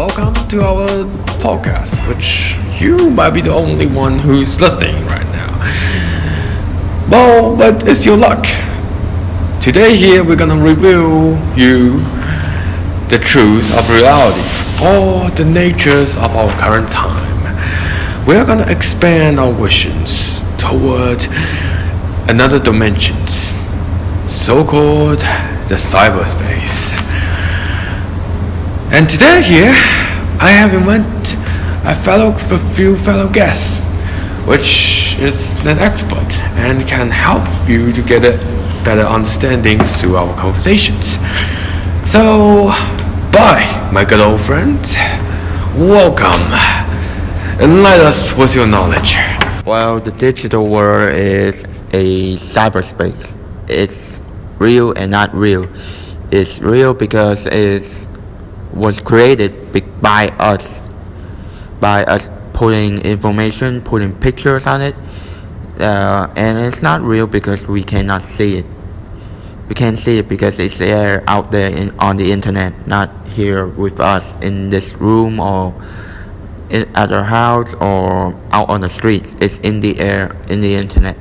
welcome to our podcast, which you might be the only one who's listening right now. Well, but it's your luck. Today here we're gonna reveal you the truth of reality, or the natures of our current time. We're gonna expand our visions toward another dimensions, so-called the cyberspace. And today here, I have invited a few fellow guests, which is an expert and can help you to get a better understanding through our conversations. So, bye, my good old friends. Welcome. Enlighten us with your knowledge. Well, the digital world is a cyberspace. It's real and not real. It's real because it was created by us putting information, putting pictures on it, and it's not real because we cannot see it. We can't see it because it's there out there on the internet, not here with us in this room or at our house or out on the streets. It's in the air, in the internet.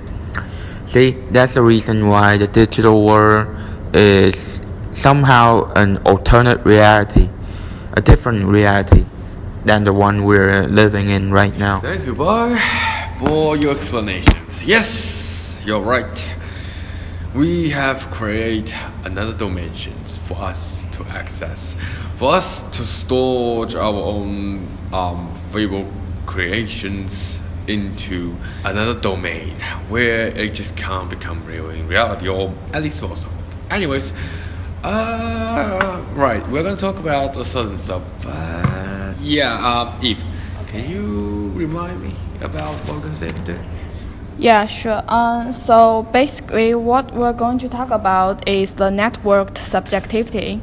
See, that's the reason why the digital world is somehow an alternate reality, a different reality than the one we're living in right now. Thank you, boy, for your explanations. Yes, you're right. We have created another dimensions for us to access, for us to store our own favorite creations into another domain where it just can't become real in reality, or at least most of it. Anyways, right, we're gonna talk about a certain stuff. Eve, can you remind me about what we're gonna say today? Yeah, sure. So basically, what we're going to talk about is the networked subjectivity.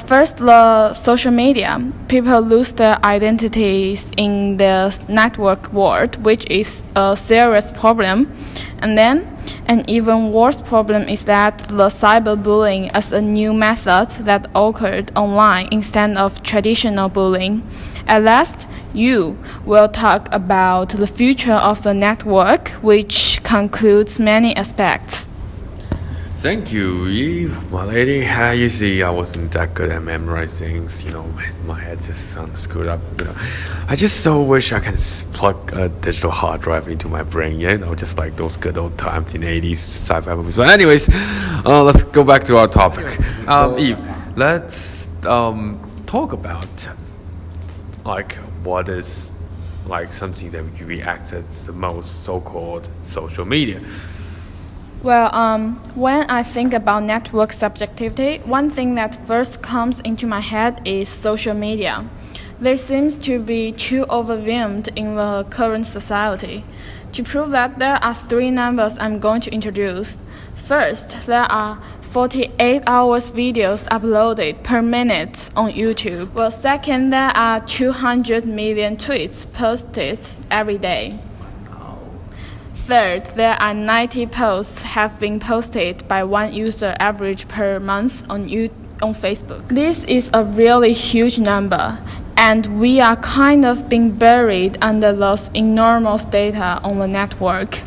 First, the social media. People lose their identities in the network world, which is a serious problem. And then, an even worse problem is that the cyberbullying is a new method that occurred online instead of traditional bullying. At last, you will talk about the future of the network, which concludes many aspects. Thank you, Eve, my lady. You see, I wasn't that good at memorizing things. My head just sounds screwed up. I just so wish I can plug a digital hard drive into my brain. Just like those good old times in '80s sci-fi movies. But anyways, let's go back to our topic. Eve, let's talk about what is something that we access the most, so-called social media. Well, when I think about network subjectivity, one thing that first comes into my head is social media. They seem to be too overwhelmed in the current society. To prove that, there are three numbers I'm going to introduce. First, there are 48 hours videos uploaded per minute on YouTube. Well, second, there are 200 million tweets posted every day. Third, there are 90 posts have been posted by one user average per month on Facebook. This is a really huge number, and we are kind of being buried under those enormous data on the network.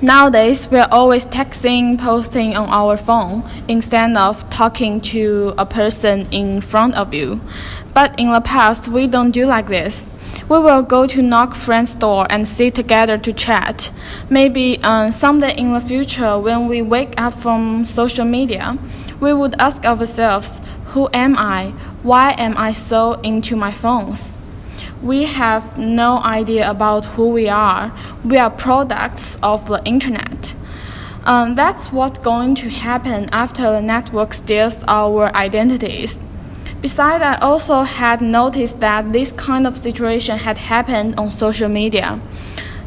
Nowadays, we're always texting, posting on our phone instead of talking to a person in front of you. But in the past, we don't do like this. We will go to knock friend's door and sit together to chat. Maybe someday in the future, when we wake up from social media, we would ask ourselves, who am I? Why am I so into my phones? We have no idea about who we are. We are products of the internet. That's what's going to happen after the network steals our identities. Besides, I also had noticed that this kind of situation had happened on social media.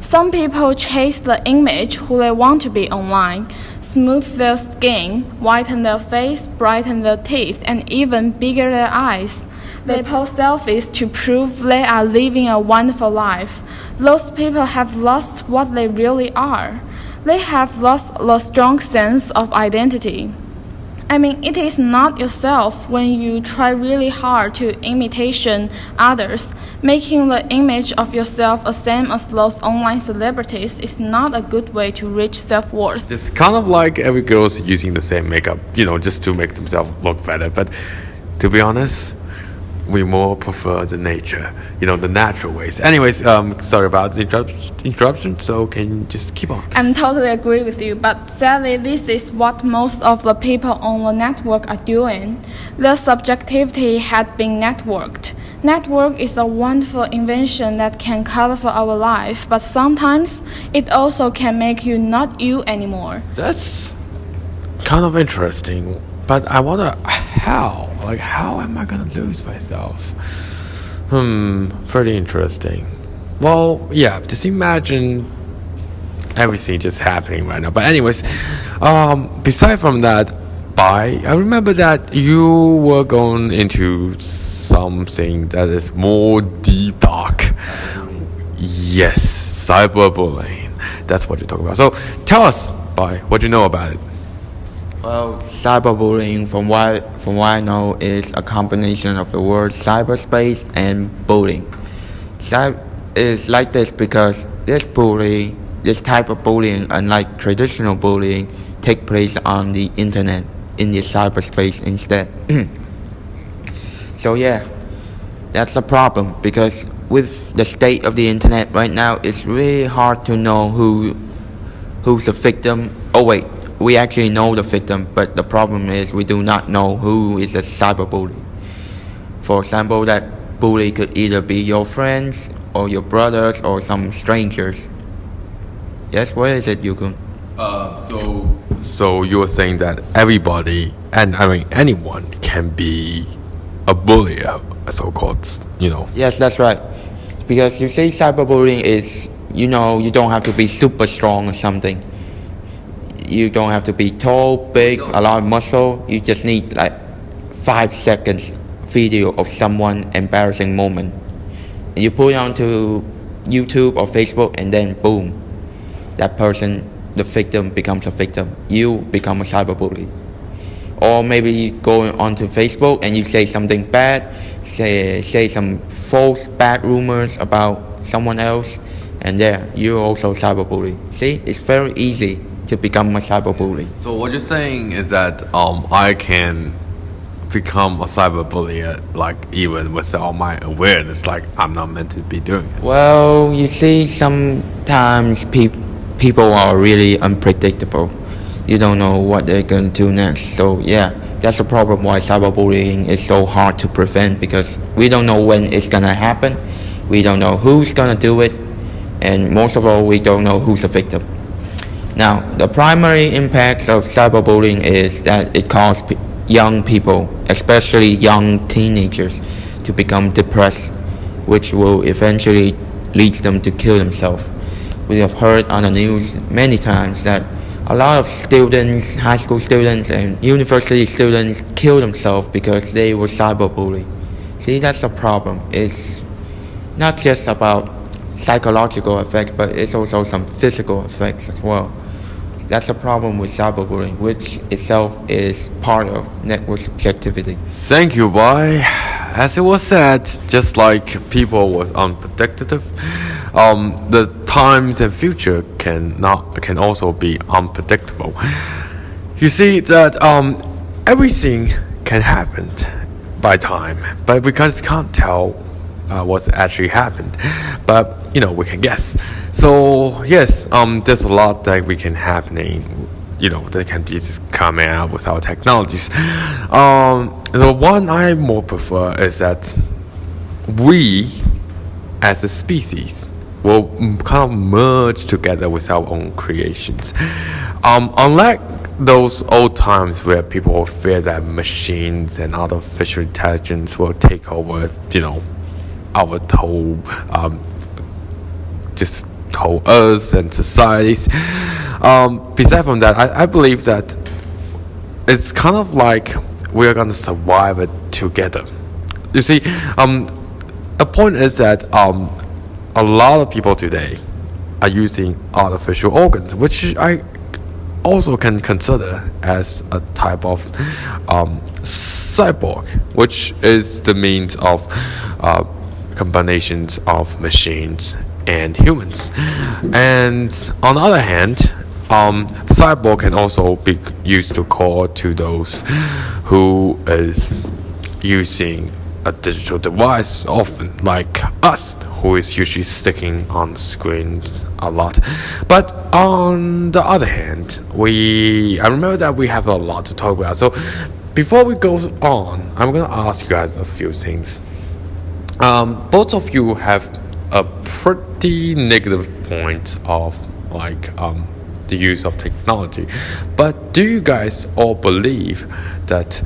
Some people chase the image who they want to be online, smooth their skin, whiten their face, brighten their teeth, and even bigger their eyes. They post selfies to prove they are living a wonderful life. Those people have lost what they really are. They have lost the strong sense of identity. I mean, it is not yourself when you try really hard to imitation others. Making the image of yourself the same as those online celebrities is not a good way to reach self-worth. It's kind of like every girl's using the same makeup, just to make themselves look better. But to be honest, we more prefer the nature, the natural ways. Anyways, sorry about the interruption, so can you just keep on? I'm totally agree with you, but sadly, this is what most of the people on the network are doing. Their subjectivity had been networked. Network is a wonderful invention that can color our life, but sometimes it also can make you not you anymore. That's kind of interesting, but I wonder how? Like, how am I gonna lose myself? Pretty interesting. Well, yeah, just imagine everything just happening right now. But anyways, beside from that, I remember that you were going into something that is more deep dark. Yes, cyberbullying. That's what you're talking about. So tell us, what do you know about it? Well, cyberbullying, from what I know, is a combination of the word cyberspace and bullying. It's like this because this type of bullying, unlike traditional bullying, take place on the internet, in the cyberspace instead. So yeah, that's the problem, because with the state of the internet right now, it's really hard to know who's the victim. Oh wait, we actually know the victim, but the problem is we do not know who is a cyberbully. For example, that bully could either be your friends or your brothers or some strangers. Yes, what is it, Yukun? So you're saying that everybody, and I mean anyone, can be a bully, so-called, Yes, that's right. Because you say cyberbullying is, you don't have to be super strong or something. You don't have to be tall, big, a lot of muscle. You just need like 5 seconds video of someone embarrassing moment. And you put it onto YouTube or Facebook, and then boom, that person, the victim, becomes a victim. You become a cyberbully. Or maybe you go onto Facebook and you say something bad, say some false bad rumors about someone else, and there, you're also a cyberbully. See, it's very easy to become a cyberbully. So what you're saying is that I can become a cyberbully, like even without my awareness, like I'm not meant to be doing it. Well, you see, sometimes people are really unpredictable. You don't know what they're going to do next. So yeah, that's the problem why cyberbullying is so hard to prevent, because we don't know when it's going to happen. We don't know who's going to do it. And most of all, we don't know who's the victim. Now, the primary impacts of cyberbullying is that it causes young people, especially young teenagers, to become depressed, which will eventually lead them to kill themselves. We have heard on the news many times that a lot of students, high school students and university students kill themselves because they were cyberbullied. See, that's the problem. It's not just about psychological effects, but it's also some physical effects as well. That's a problem with cyberbullying, which itself is part of network subjectivity. Thank you, boy. As it was said, just like people was unpredictable, the times and future can also be unpredictable. You see that everything can happen by time, but we just can't tell what's actually happened. But we can guess. So yes, there's a lot that we can happening. That can be just coming out with our technologies. The one I more prefer is that we, as a species, will kind of merge together with our own creations. Unlike those old times where people fear that machines and artificial intelligence will take over, our whole Earth and societies. Besides from that, I believe that it's kind of like we're gonna survive it together. You see, the point is that a lot of people today are using artificial organs, which I also can consider as a type of cyborg, which is the means of combinations of machines and humans. And on the other hand, cyborg can also be used to call to those who is using a digital device often, like us, who is usually sticking on the screens a lot. But on the other hand, I remember that we have a lot to talk about. So before we go on, I'm gonna ask you guys a few things. Both of you have a pretty negative point of the use of technology, but do you guys all believe that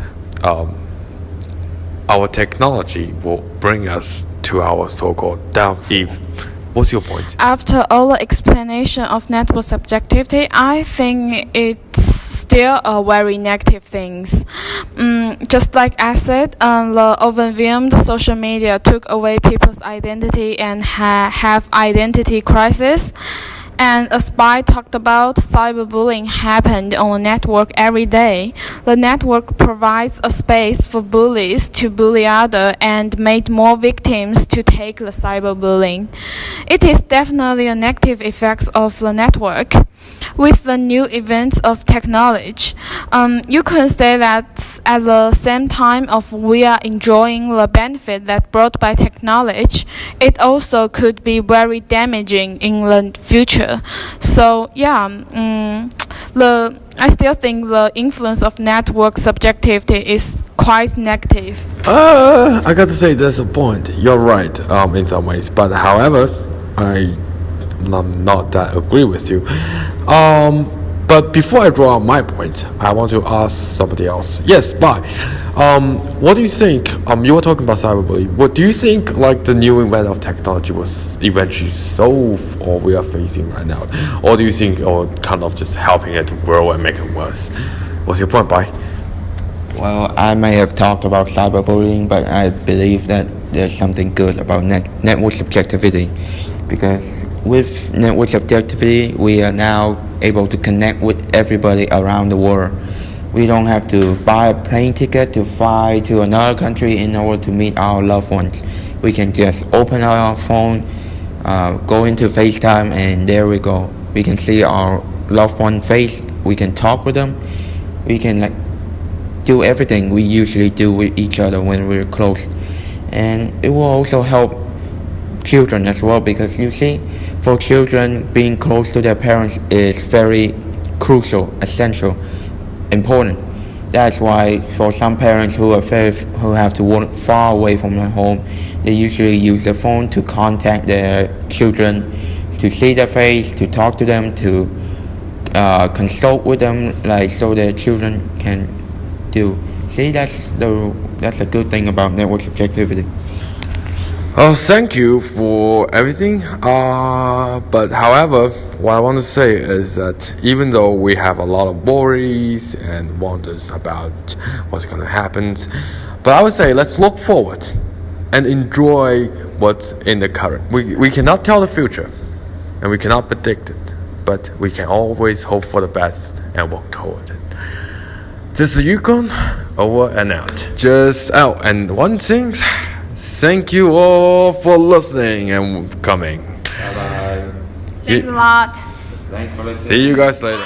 our technology will bring us to our so-called downfall? What's your point? After all the explanation of network subjectivity, I think it's still a very negative thing. Just like I said, the overwhelmed social media took away people's identity and have identity crisis. And a spy talked about cyberbullying happened on a network every day. The network provides a space for bullies to bully others and made more victims to take the cyberbullying. It is definitely a negative effect of the network. With the new events of technology, you could say that at the same time of we are enjoying the benefit that brought by technology, it also could be very damaging in the future. So I still think the influence of network subjectivity is quite negative. I got to say, there's a point. You're right, in some ways, but however, I'm not that agree with you. But before I draw out my point, I want to ask somebody else. Yes, bye. What do you think? You were talking about cyberbullying. What do you think? Like the new event of technology was eventually solve all we are facing right now, or do you think, or kind of just helping it to grow and make it worse? What's your point, bye? Well, I may have talked about cyberbullying, but I believe that there's something good about network subjectivity, because with network subjectivity, we are now able to connect with everybody around the world. We don't have to buy a plane ticket to fly to another country in order to meet our loved ones. We can just open our phone, go into FaceTime, and there we go. We can see our loved one's face. We can talk with them. We can do everything we usually do with each other when we're close. And it will also help children as well, because you see, for children, being close to their parents is very crucial, essential, important. That's why for some parents who have to work far away from their home, they usually use the phone to contact their children, to see their face, to talk to them, to consult with them, so their children can do. See, that's a good thing about network subjectivity. Oh, thank you for everything. But however, what I want to say is that even though we have a lot of worries and wonders about what's going to happen, but I would say let's look forward and enjoy what's in the current. We cannot tell the future, and we cannot predict it, but we can always hope for the best and work toward it. This is Yukun, over and out. And one thing. Thank you all for listening and coming. Bye-bye. Thanks a lot. Thanks for listening. See you guys later.